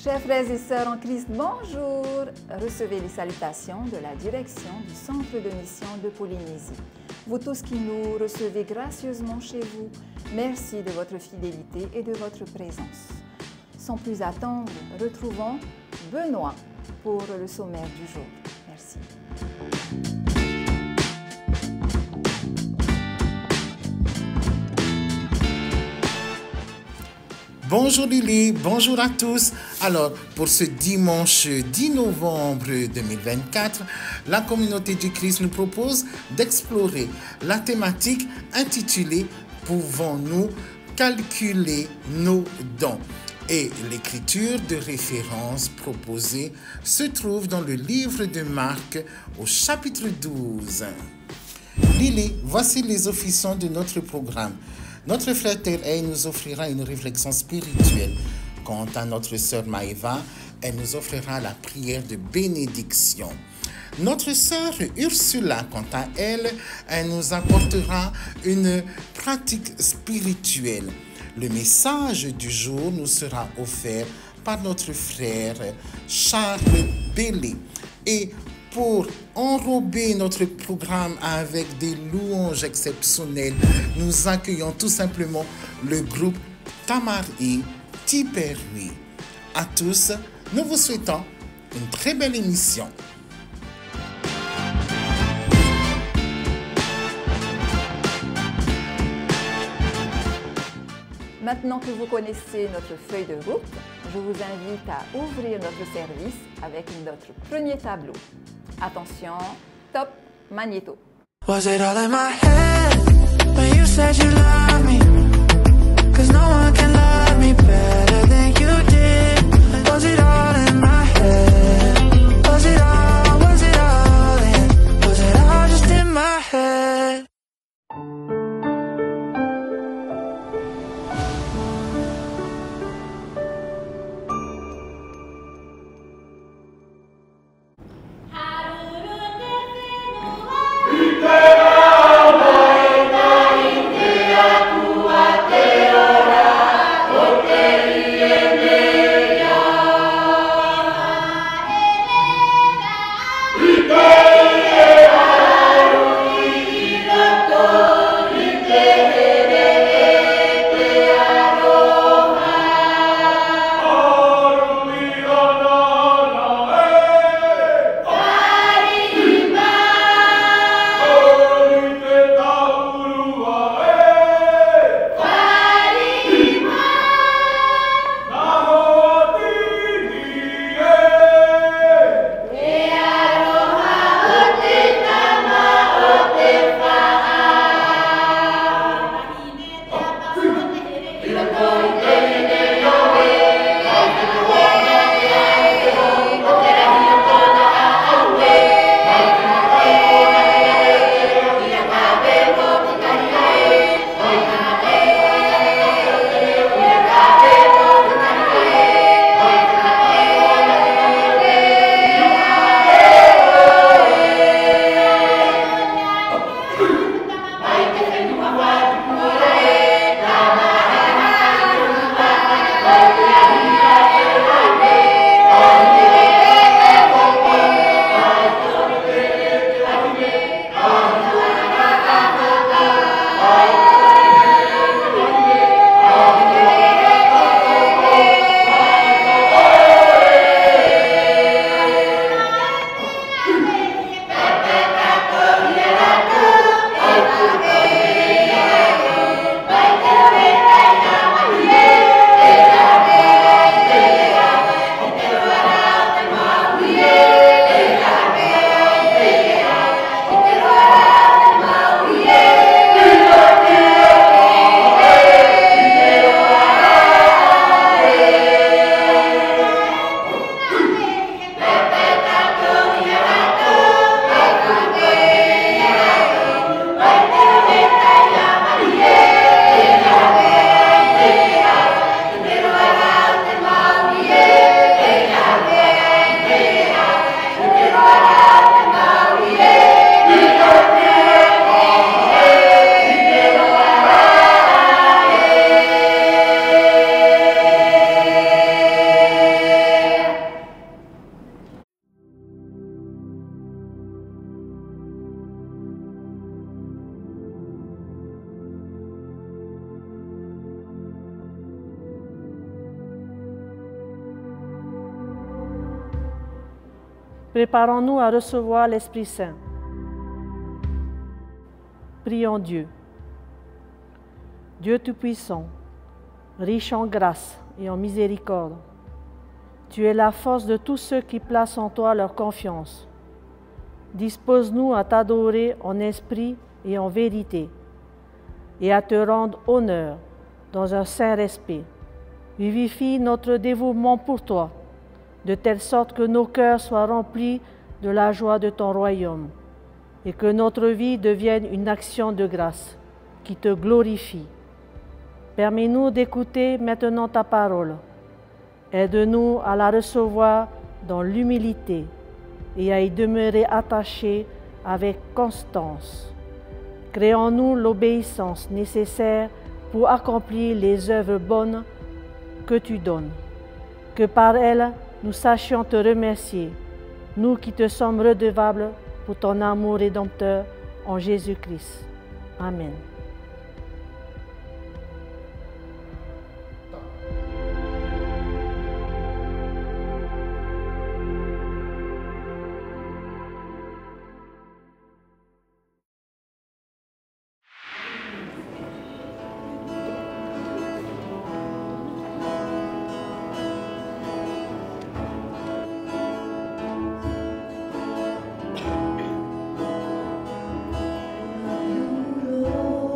Chers frères et sœurs en Christ, bonjour! Recevez les salutations de la direction du Centre de mission de Polynésie. Vous tous qui nous recevez gracieusement chez vous, merci de votre fidélité et de votre présence. Sans plus attendre, retrouvons Benoît pour le sommaire du jour. Merci. Bonjour Lily, bonjour à tous. Alors, pour ce dimanche 10 novembre 2024, la communauté du Christ nous propose d'explorer la thématique intitulée « Pouvons-nous calculer nos dons ?» Et l'écriture de référence proposée se trouve dans le livre de Marc au chapitre 12. Lily, voici les officiants de notre programme. Notre frère Terre nous offrira une réflexion spirituelle. Quant à notre sœur Maëva, elle nous offrira la prière de bénédiction. Notre sœur Ursula, quant à elle, elle nous apportera une pratique spirituelle. Le message du jour nous sera offert par notre frère Charles Bellé. Et pour enrober notre programme avec des louanges exceptionnelles, nous accueillons tout simplement le groupe Tamari Tiperui. À tous, nous vous souhaitons une très belle émission. Maintenant que vous connaissez notre feuille de route, je vous invite à ouvrir notre service avec notre premier tableau. Attention, top, magnéto. Was it all in my head when you said you love me? 'Cause no one can love me better than you did. Was it all in my head? Was it all in? Was it all just in my head? Yeah. Préparons-nous à recevoir l'Esprit Saint. Prions Dieu. Dieu Tout-Puissant, riche en grâce et en miséricorde, tu es la force de tous ceux qui placent en toi leur confiance. Dispose-nous à t'adorer en esprit et en vérité, et à te rendre honneur dans un saint respect. Vivifie notre dévouement pour toi, de telle sorte que nos cœurs soient remplis de la joie de ton royaume, et que notre vie devienne une action de grâce qui te glorifie. Permets-nous d'écouter maintenant ta parole. Aide-nous à la recevoir dans l'humilité et à y demeurer attachés avec constance. Créons-nous l'obéissance nécessaire pour accomplir les œuvres bonnes que tu donnes. Que par elles, nous sachions te remercier, nous qui te sommes redevables pour ton amour rédempteur en Jésus-Christ. Amen. Lord.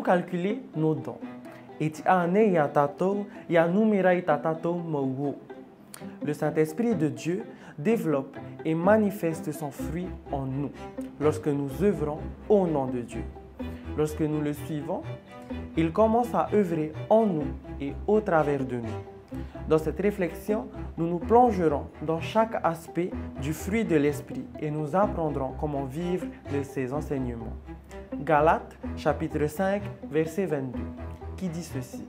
calculer nos dons. Et ane ya tato, ya numera tatato mowo. Le Saint-Esprit de Dieu développe et manifeste son fruit en nous lorsque nous œuvrons au nom de Dieu. Lorsque nous le suivons, il commence à œuvrer en nous et au travers de nous. Dans cette réflexion, nous nous plongerons dans chaque aspect du fruit de l'Esprit et nous apprendrons comment vivre de ses enseignements. Galates, chapitre 5, verset 22, qui dit ceci.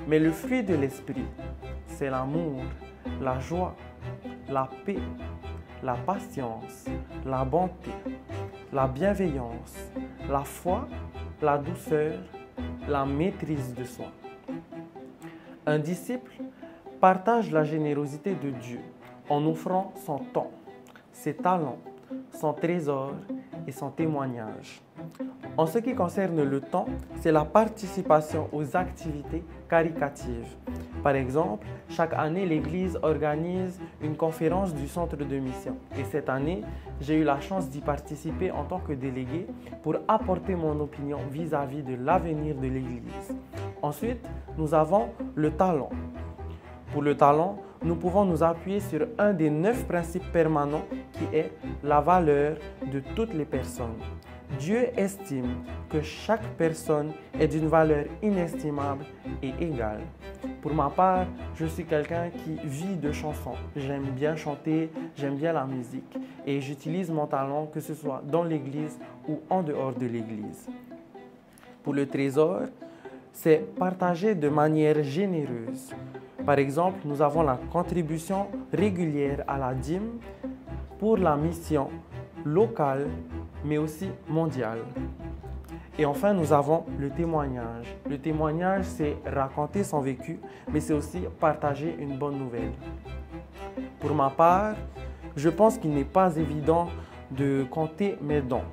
Mais le fruit de l'Esprit, c'est l'amour, la joie, la paix, la patience, la bonté, la bienveillance, la foi, la douceur, la maîtrise de soi. Un disciple partage la générosité de Dieu en offrant son temps, ses talents, son trésor et son témoignage. En ce qui concerne le temps, c'est la participation aux activités caritatives. Par exemple, chaque année, l'Église organise une conférence du centre de mission. Et cette année, j'ai eu la chance d'y participer en tant que délégué pour apporter mon opinion vis-à-vis de l'avenir de l'Église. Ensuite, nous avons le talent. Pour le talent, nous pouvons nous appuyer sur un des 9 principes permanents qui est la valeur de toutes les personnes. Dieu estime que chaque personne est d'une valeur inestimable et égale. Pour ma part, je suis quelqu'un qui vit de chansons. J'aime bien chanter, j'aime bien la musique et j'utilise mon talent que ce soit dans l'église ou en dehors de l'église. Pour le trésor, c'est partager de manière généreuse. Par exemple, nous avons la contribution régulière à la dîme pour la mission locale, mais aussi mondiale. Et enfin, nous avons le témoignage. Le témoignage, c'est raconter son vécu, mais c'est aussi partager une bonne nouvelle. Pour ma part, je pense qu'il n'est pas évident de compter mes dons,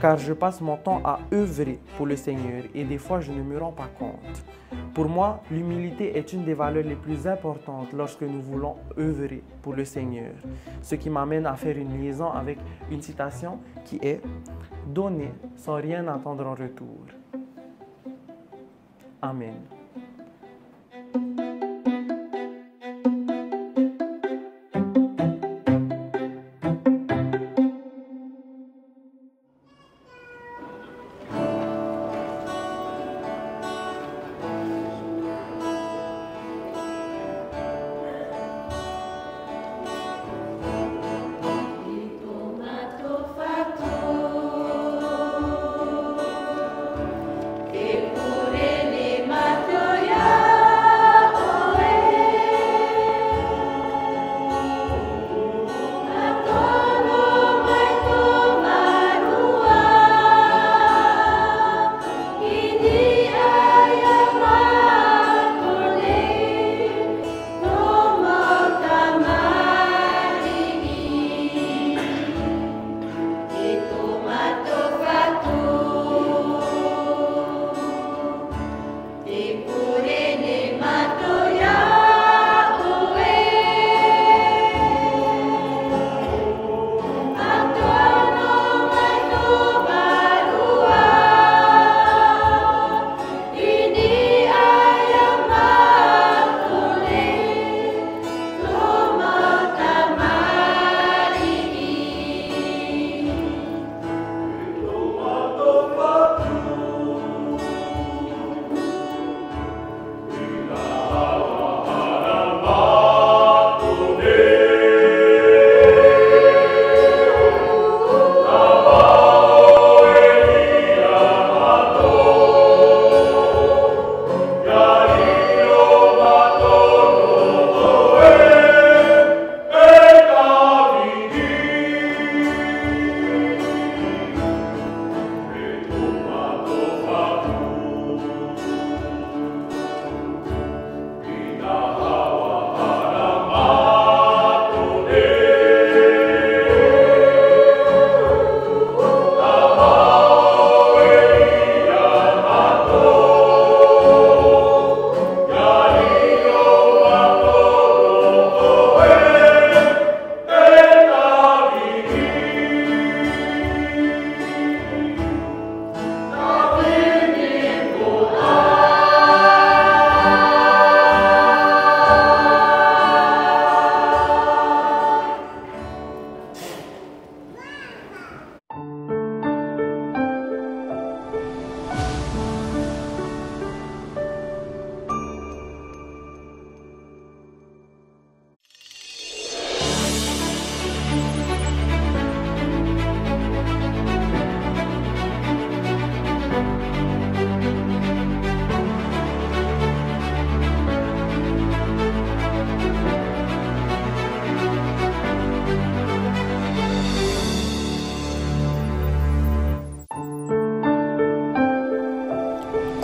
car je passe mon temps à œuvrer pour le Seigneur et des fois, je ne me rends pas compte. Pour moi, l'humilité est une des valeurs les plus importantes lorsque nous voulons œuvrer pour le Seigneur. Ce qui m'amène à faire une liaison avec une citation qui est « Donner sans rien attendre en retour ». Amen. Che pure le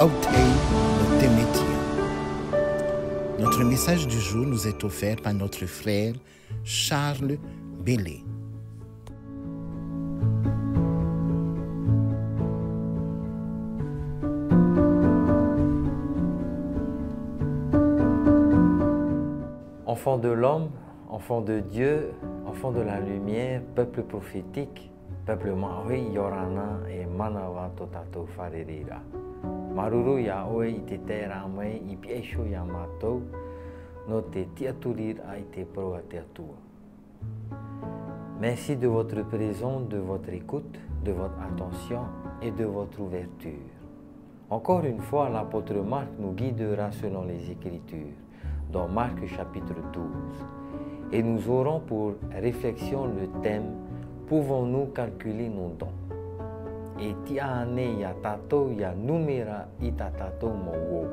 Autei no Temetia. Notre message du jour nous est offert par notre frère Charles Bellé. Enfant de l'homme, enfant de Dieu, enfant de la lumière, peuple prophétique, peuple maui, yorana et manawa totato farerira. Maruru ya oe i te tera mai i piesho ya matou, no te tiaturir ai te proa te atua. Merci de votre présence, de votre écoute, de votre attention et de votre ouverture. Encore une fois, l'apôtre Marc nous guidera selon les Écritures, dans Marc chapitre 12. Et nous aurons pour réflexion le thème « Pouvons-nous calculer nos dons ?» Et tiane ya tato ya numera ita tato mo.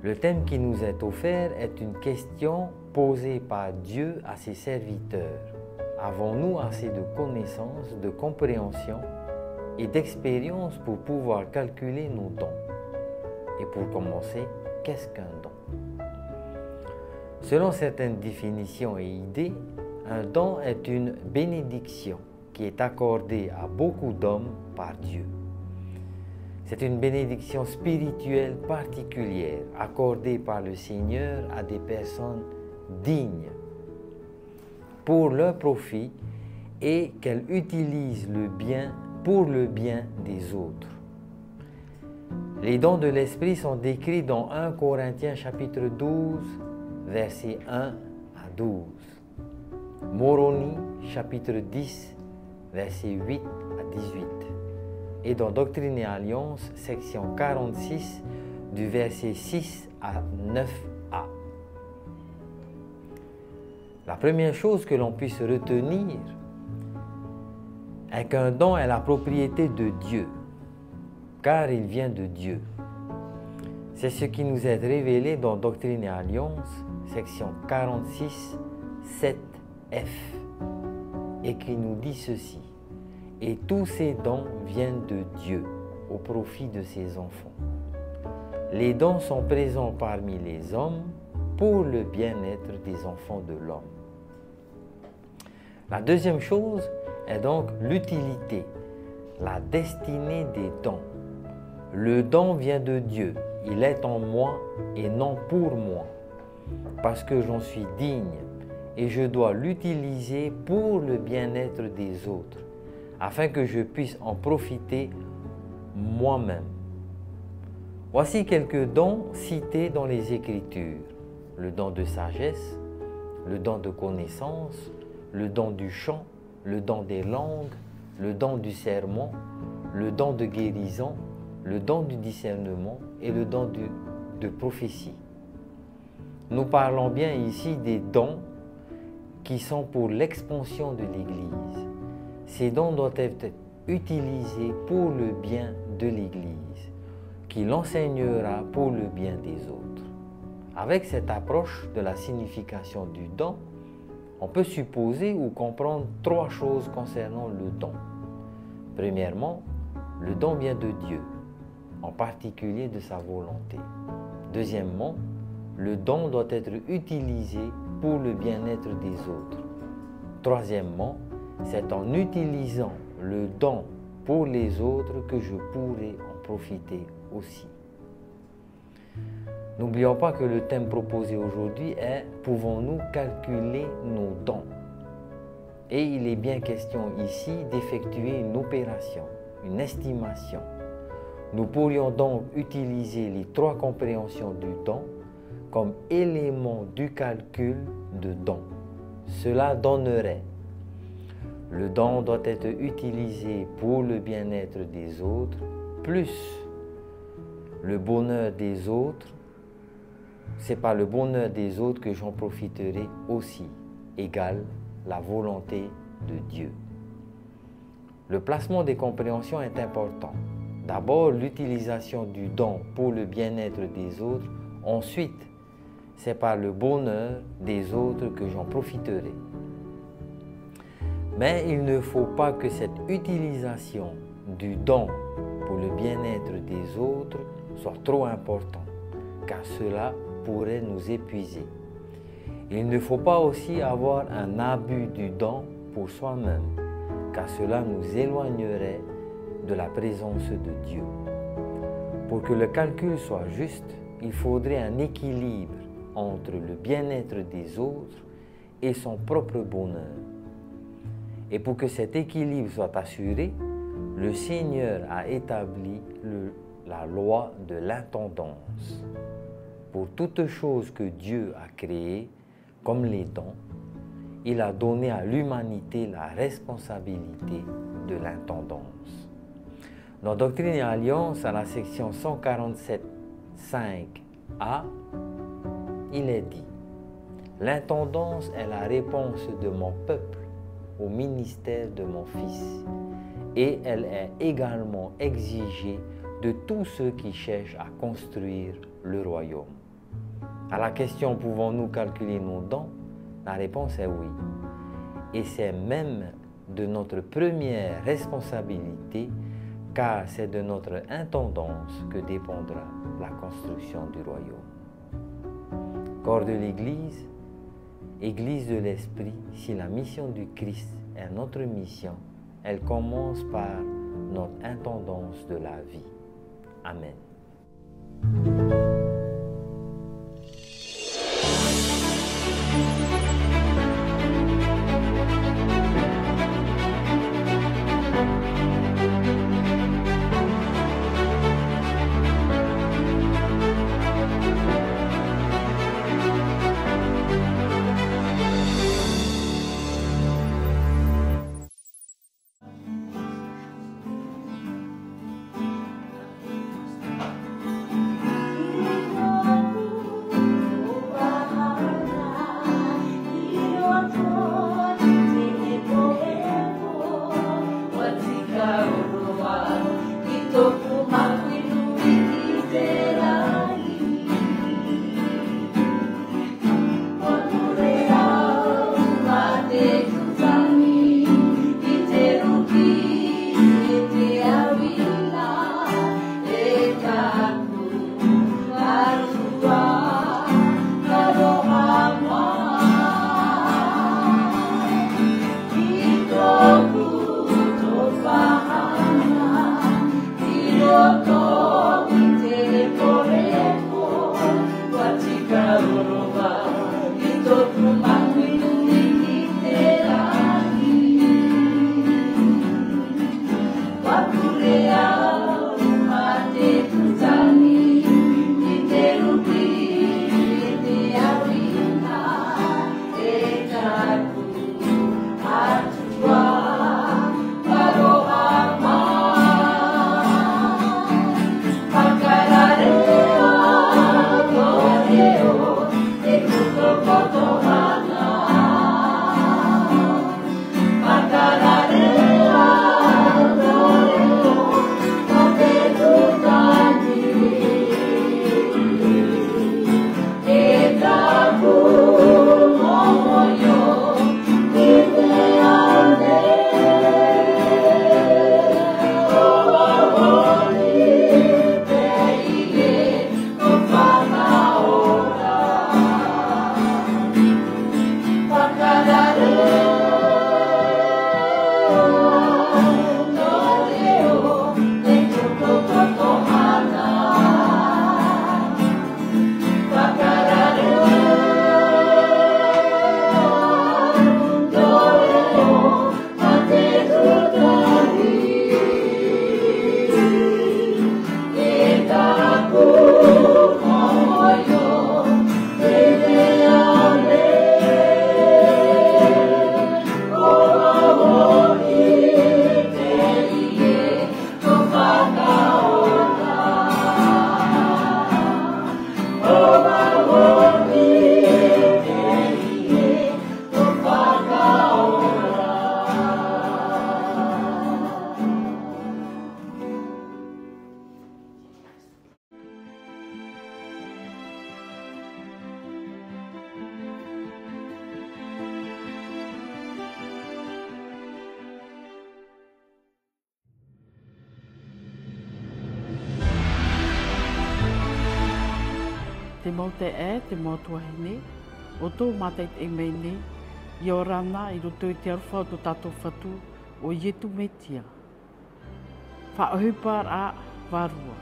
Le thème qui nous est offert est une question posée par Dieu à ses serviteurs. Avons-nous assez de connaissances, de compréhension et d'expérience pour pouvoir calculer nos dons? Et pour commencer, qu'est-ce qu'un don? Selon certaines définitions et idées, un don est une bénédiction qui est accordée à beaucoup d'hommes par Dieu. C'est une bénédiction spirituelle particulière accordée par le Seigneur à des personnes dignes pour leur profit et qu'elles utilisent le bien pour le bien des autres. Les dons de l'Esprit sont décrits dans 1 Corinthiens chapitre 12, versets 1 à 12. Moroni chapitre 10, versets 8 à 18. Et dans Doctrine et Alliance, section 46, du verset 6 à 9a. La première chose que l'on puisse retenir est qu'un don est la propriété de Dieu, car il vient de Dieu. C'est ce qui nous est révélé dans Doctrine et Alliance, section 46, 7f, et qui nous dit ceci. Et tous ces dons viennent de Dieu, au profit de ses enfants. Les dons sont présents parmi les hommes pour le bien-être des enfants de l'homme. La deuxième chose est donc l'utilité, la destinée des dons. Le don vient de Dieu, il est en moi et non pour moi, parce que j'en suis digne et je dois l'utiliser pour le bien-être des autres, afin que je puisse en profiter moi-même. Voici quelques dons cités dans les Écritures. Le don de sagesse, le don de connaissance, le don du chant, le don des langues, le don du sermon, le don de guérison, le don du discernement et le don de prophétie. Nous parlons bien ici des dons qui sont pour l'expansion de l'Église. Ces dons doivent être utilisés pour le bien de l'Église, qui l'enseignera pour le bien des autres. Avec cette approche de la signification du don, on peut supposer ou comprendre trois choses concernant le don. Premièrement, le don vient de Dieu, en particulier de sa volonté. Deuxièmement, le don doit être utilisé pour le bien-être des autres. Troisièmement, c'est en utilisant le don pour les autres que je pourrai en profiter aussi. N'oublions pas que le thème proposé aujourd'hui est « Pouvons-nous calculer nos dons ?» Et il est bien question ici d'effectuer une opération, une estimation. Nous pourrions donc utiliser les trois compréhensions du don comme élément du calcul de don. Cela donnerait: le don doit être utilisé pour le bien-être des autres, plus le bonheur des autres. C'est par le bonheur des autres que j'en profiterai aussi, égale la volonté de Dieu. Le placement des compréhensions est important. D'abord, l'utilisation du don pour le bien-être des autres. Ensuite, c'est par le bonheur des autres que j'en profiterai. Mais il ne faut pas que cette utilisation du don pour le bien-être des autres soit trop important, car cela pourrait nous épuiser. Il ne faut pas aussi avoir un abus du don pour soi-même, car cela nous éloignerait de la présence de Dieu. Pour que le calcul soit juste, il faudrait un équilibre entre le bien-être des autres et son propre bonheur. Et pour que cet équilibre soit assuré, le Seigneur a établi la loi de l'intendance. Pour toute chose que Dieu a créée, comme les dons, il a donné à l'humanité la responsabilité de l'intendance. Dans Doctrine et Alliance, à la section 147.5a, il est dit « L'intendance est la réponse de mon peuple au ministère de mon Fils, et elle est également exigée de tous ceux qui cherchent à construire le royaume. » À la question « Pouvons-nous calculer nos dons ?» La réponse est oui. Et c'est même de notre première responsabilité, car c'est de notre intendance que dépendra la construction du royaume. Corps de l'Église, Église de l'Esprit, si la mission du Christ est notre mission, elle commence par notre intendance de la vie. Amen. mau te e, te mau tuahine, o tō mātai te mei nei, i o rana i roto i te aruwha o tō tātou whatu o ietu me tia. Whaohupar a warua.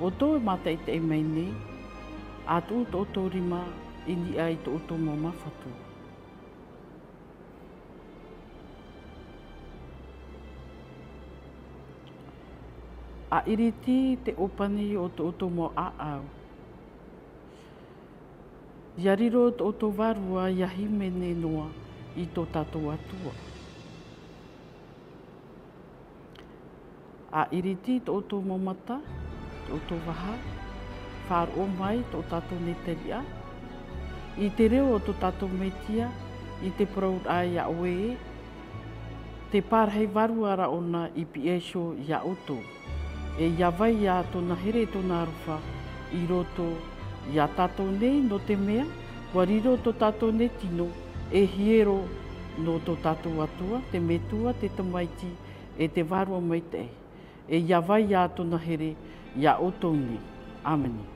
O tō mātai te mei nei, a tō tō tō rima i ni ai tō tō mō mawhatu. A iriti te opani o tō tō mō a au. Iariro tō tō warua iahi mene noa i tō tātou atua. A iriti tō tō mō mata, tō tō waha, whār o mai tō tātou neteria. I te reo o tō tātou metia, i te proud ai a oe, te pārhei waruara ona i piesho ia oto. E iawai ia tōna here tōna aruwha i roto ia tātou nei no te mea, wariro tō tātou ne tino e hiero no tō tātou atua, te metua, te tamaiti e te warua mai te. E iawai ia tōna here ia oto ni. Ameni.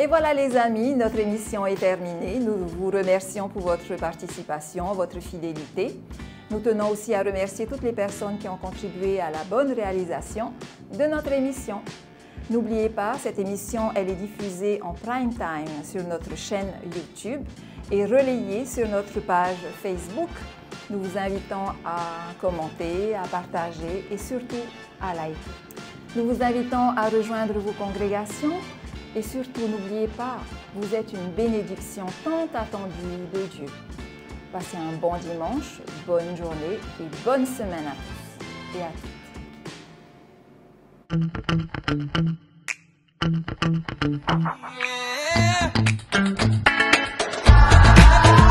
Et voilà les amis, notre émission est terminée. Nous vous remercions pour votre participation, votre fidélité. Nous tenons aussi à remercier toutes les personnes qui ont contribué à la bonne réalisation de notre émission. N'oubliez pas, cette émission elle est diffusée en prime time sur notre chaîne YouTube et relayée sur notre page Facebook. Nous vous invitons à commenter, à partager et surtout à liker. Nous vous invitons à rejoindre vos congrégations et surtout n'oubliez pas, vous êtes une bénédiction tant attendue de Dieu. Passez un bon dimanche, bonne journée et bonne semaine à tous et à toutes. Yeah.